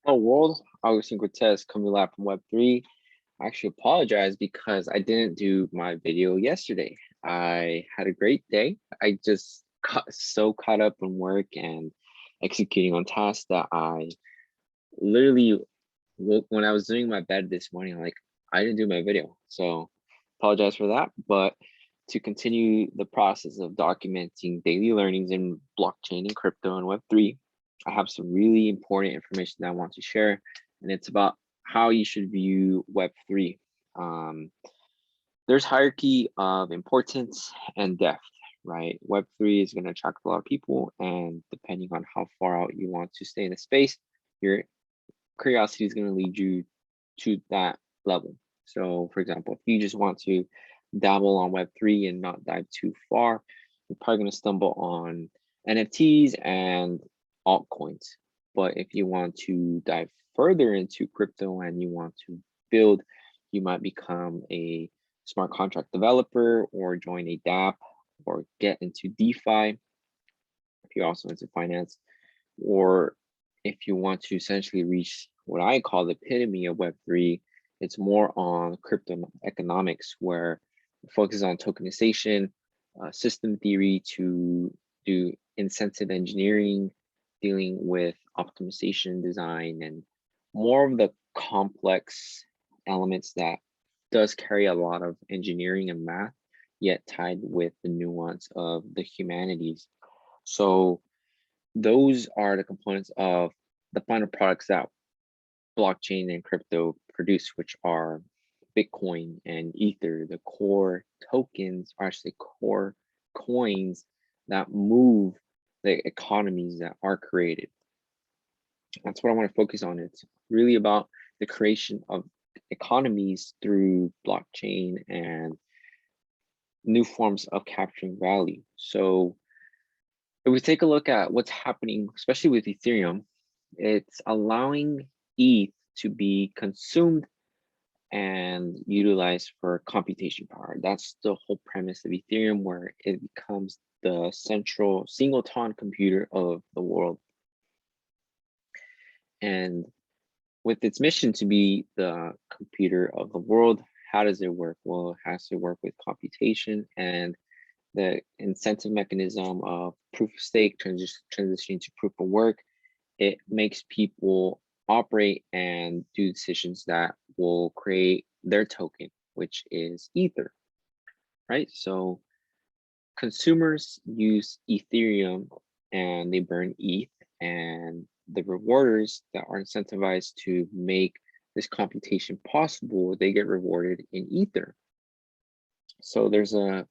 Hello world, Augustine Cortez coming live from Web3. I actually apologize because I didn't do my video yesterday. I had a great day. I just got so caught up in work and executing on tasks that I literally, when I was doing my bed this morning, I didn't do my video. So apologize for that. But to continue the process of documenting daily learnings in blockchain and crypto and Web3, I have some really important information that I want to share, and it's about how you should view Web3. There's hierarchy of importance and depth, right? Web3 is going to attract a lot of people, and depending on how far out you want to stay in the space, your curiosity is going to lead you to that level. So for example, if you just want to dabble on Web3 and not dive too far, you're probably going to stumble on NFTs and altcoins. But if you want to dive further into crypto and you want to build, you might become a smart contract developer or join a dApp or get into DeFi if you're also into finance, or if you want to essentially reach what I call the epitome of Web3, it's more on crypto economics, where it focuses on tokenization, system theory to do incentive engineering, dealing with optimization design, and more of the complex elements that does carry a lot of engineering and math, yet tied with the nuance of the humanities. So those are the components of the final products that blockchain and crypto produce, which are Bitcoin and Ether, the core tokens, or actually core coins that move the economies that are created. That's what I want to focus on. It's really about the creation of economies through blockchain and new forms of capturing value. So if we take a look at what's happening, especially with Ethereum, it's allowing ETH to be consumed and utilized for computation power. That's the whole premise of Ethereum, where it becomes the central singleton computer of the world. And with its mission to be the computer of the world, how does it work? Well, it has to work with computation and the incentive mechanism of proof of stake transitioning to proof of work. It makes people operate and do decisions that will create their token, which is Ether, right? So consumers use Ethereum and they burn ETH, and the rewarders that are incentivized to make this computation possible, they get rewarded in Ether. So there's a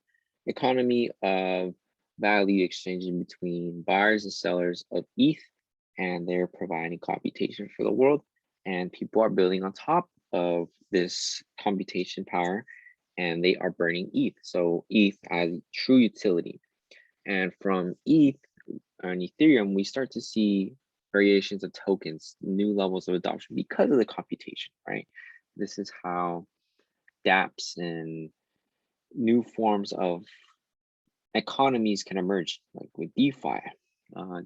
economy of value exchanging between buyers and sellers of ETH, and they're providing computation for the world, and people are building on top of this computation power, and they are burning ETH. So ETH has true utility. And from ETH and Ethereum, we start to see variations of tokens, new levels of adoption because of the computation, right? This is how dApps and new forms of economies can emerge, like with DeFi.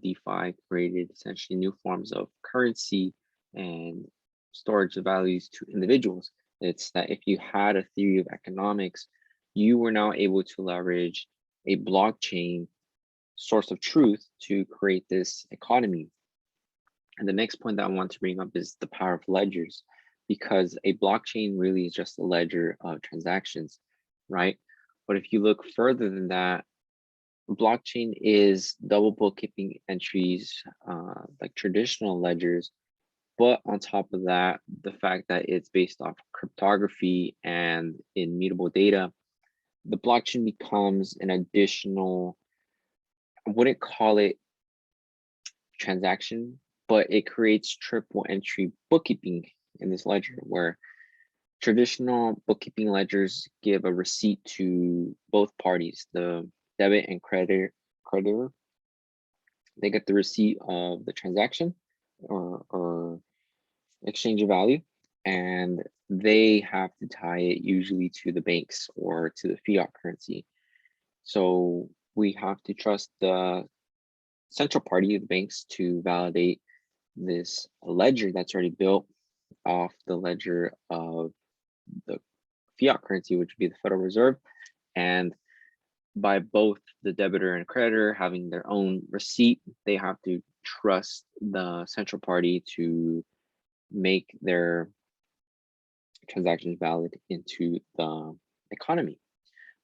DeFi created essentially new forms of currency and storage of values to individuals. It's that if you had a theory of economics, you were now able to leverage a blockchain source of truth to create this economy. And the next point that I want to bring up is the power of ledgers, because a blockchain really is just a ledger of transactions, right? But if you look further than that, blockchain is double bookkeeping entries, like traditional ledgers. But on top of that, the fact that it's based off cryptography and immutable data, the blockchain becomes an additional, I wouldn't call it transaction, but it creates triple entry bookkeeping in this ledger, where traditional bookkeeping ledgers give a receipt to both parties, the debit and creditor. They get the receipt of the transaction or exchange of value, and they have to tie it usually to the banks or to the fiat currency. So we have to trust the central party of the banks to validate this ledger that's already built off the ledger of the fiat currency, which would be the Federal Reserve. And by both the debtor and creditor having their own receipt, they have to trust the central party to make their transactions valid into the economy.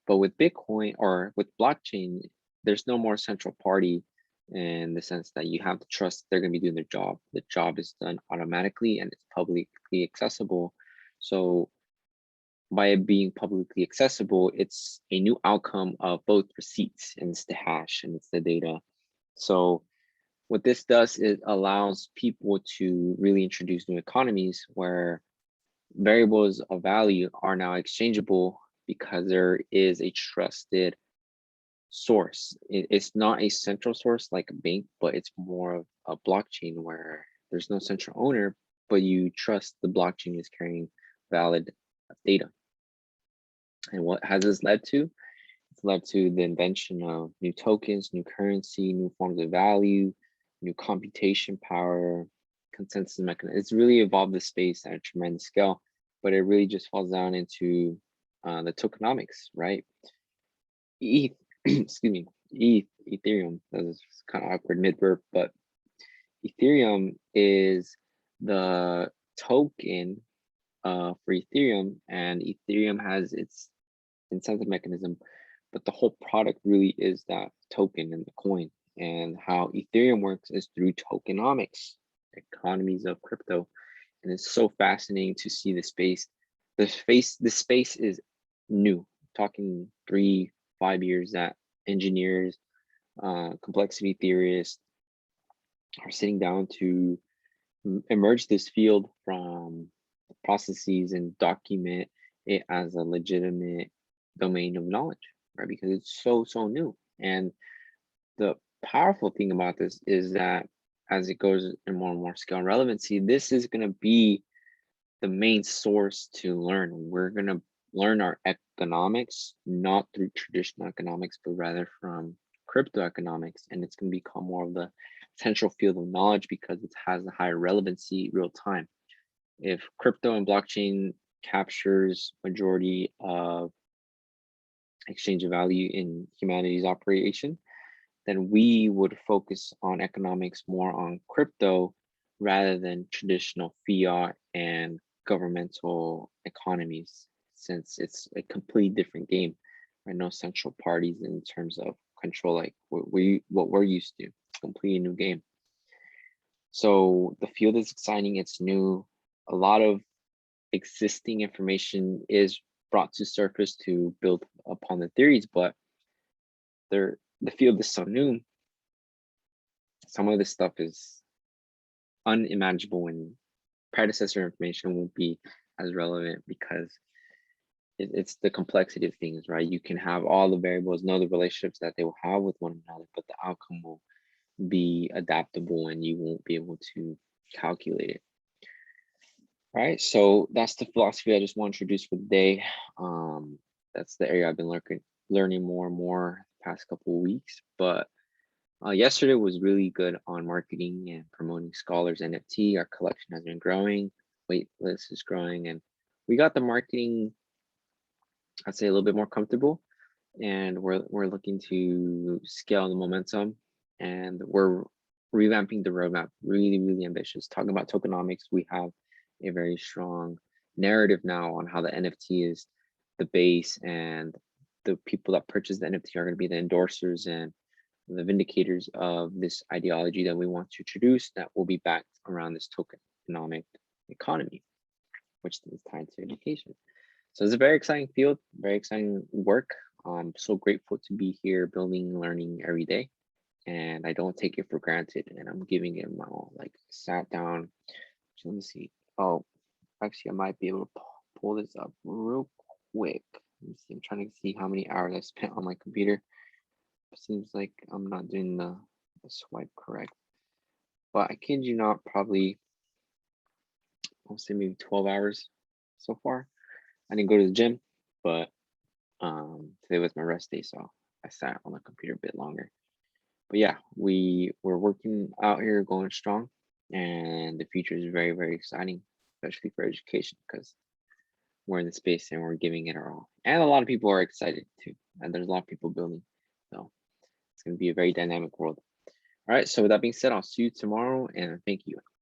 But with Bitcoin or with blockchain, there's no more central party in the sense that you have to trust they're going to be doing their job. The job is done automatically and it's publicly accessible. So by it being publicly accessible, it's a new outcome of both receipts, and it's the hash and it's the data. So what this does is allows people to really introduce new economies where variables of value are now exchangeable because there is a trusted source. It's not a central source like a bank, but it's more of a blockchain where there's no central owner, but you trust the blockchain is carrying valid data. And what has this led to? It's led to the invention of new tokens, new currency, new forms of value, new computation power, consensus mechanism. It's really evolved the space at a tremendous scale, but it really just falls down into the tokenomics, right? Excuse me, Ethereum. That was kind of awkward mid-verb, but Ethereum is the token for Ethereum, and Ethereum has its incentive mechanism, but the whole product really is that token and the coin. And how Ethereum works is through tokenomics, economies of crypto. And it's so fascinating to see the space. The space is new. Talking 3-5 years that engineers, complexity theorists are sitting down to emerge this field from processes and document it as a legitimate domain of knowledge, right? Because it's so new. And the powerful thing about this is that as it goes in more and more scale and relevancy, this is going to be the main source to learn. We're going to learn our economics not through traditional economics, but rather from crypto economics, and it's going to become more of the central field of knowledge because it has a higher relevancy real time. If crypto and blockchain captures majority of exchange of value in humanity's operation, then we would focus on economics more on crypto rather than traditional fiat and governmental economies, since it's a completely different game. Right? No central parties in terms of control like what we're used to. It's a completely new game. So the field is exciting, it's new. A lot of existing information is brought to surface to build upon the theories, but the field is so new. Some of this stuff is unimaginable, and predecessor information won't be as relevant because it's the complexity of things, right? You can have all the variables, know the relationships that they will have with one another, but the outcome will be adaptable and you won't be able to calculate it. All right, so that's the philosophy I just want to introduce for the day. That's the area I've been learning more and more the past couple of weeks. But yesterday was really good on marketing and promoting Scholars NFT. Our collection has been growing, wait list is growing, and we got the marketing, I'd say, a little bit more comfortable. And we're looking to scale the momentum, and we're revamping the roadmap. Really ambitious. Talking about tokenomics, we have a very strong narrative now on how the NFT is the base, and the people that purchase the NFT are going to be the endorsers and the vindicators of this ideology that we want to introduce that will be backed around this tokenomic economy, which is tied to education. So it's a very exciting field, very exciting work. I'm so grateful to be here building, learning every day. And I don't take it for granted, and I'm giving it my all. Like, sat down, let me see. Oh, actually, I might be able to pull this up real quick. Let me see. I'm trying to see how many hours I spent on my computer. Seems like I'm not doing the swipe correct, but I kid you not, probably I'll say maybe 12 hours so far. I didn't go to the gym, but today was my rest day, so I sat on the computer a bit longer. But yeah, we're working out here, going strong. And the future is very, very exciting, especially for education, because we're in the space and we're giving it our all. And a lot of people are excited too. And there's a lot of people building. So it's going to be a very dynamic world. All right. So with that being said, I'll see you tomorrow and thank you.